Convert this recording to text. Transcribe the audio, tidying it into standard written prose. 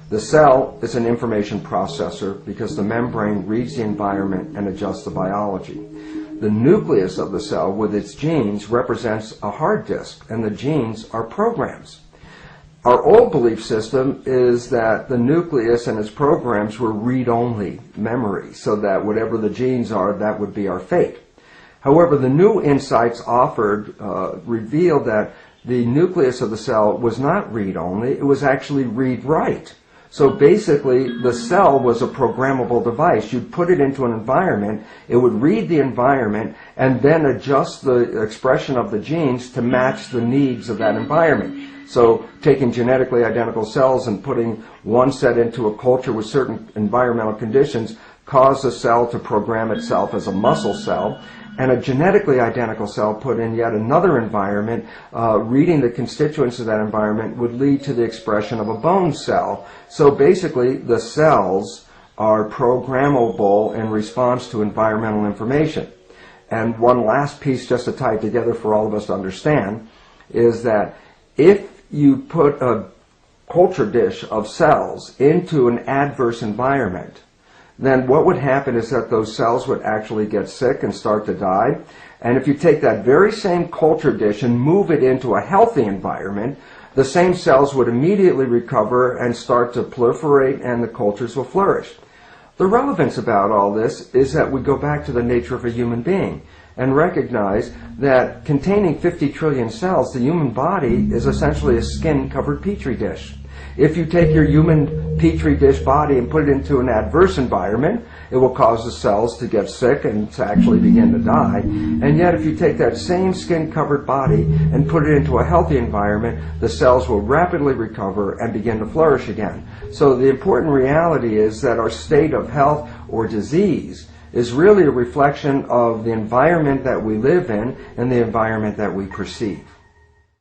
The cell is an information processor because the membrane reads the environment and adjusts the biology. The nucleus of the cell with its genes represents a hard disk, and the genes are programs. Our old belief system is that the nucleus and its programs were read-only memory, so that whatever the genes are, that would be our fate. However, the new insights offered revealed that the nucleus of the cell was not read-only, it was actually read-write. So basically, the cell was a programmable device. You'd put it into an environment, it would read the environment, and then adjust the expression of the genes to match the needs of that environment. So taking genetically identical cells and putting one set into a culture with certain environmental conditions caused the cell to program itself as a muscle cell, and a genetically identical cell put in yet another environment, reading the constituents of that environment would lead to the expression of a bone cell. So basically, the cells are programmable in response to environmental information. And one last piece, just to tie it together for all of us to understand, is that if you put a culture dish of cells into an adverse environment, then what would happen is that those cells would actually get sick and start to die. And if you take that very same culture dish and move it into a healthy environment, the same cells would immediately recover and start to proliferate, and the cultures will flourish. The relevance about all this is that we go back to the nature of a human being and recognize that containing 50 trillion cells, the human body is essentially a skin-covered petri dish. If you take your human petri dish body and put it into an adverse environment, it will cause the cells to get sick and to actually begin to die. And yet if you take that same skin-covered body and put it into a healthy environment, the cells will rapidly recover and begin to flourish again. So the important reality is that our state of health or disease is really a reflection of the environment that we live in and the environment that we perceive.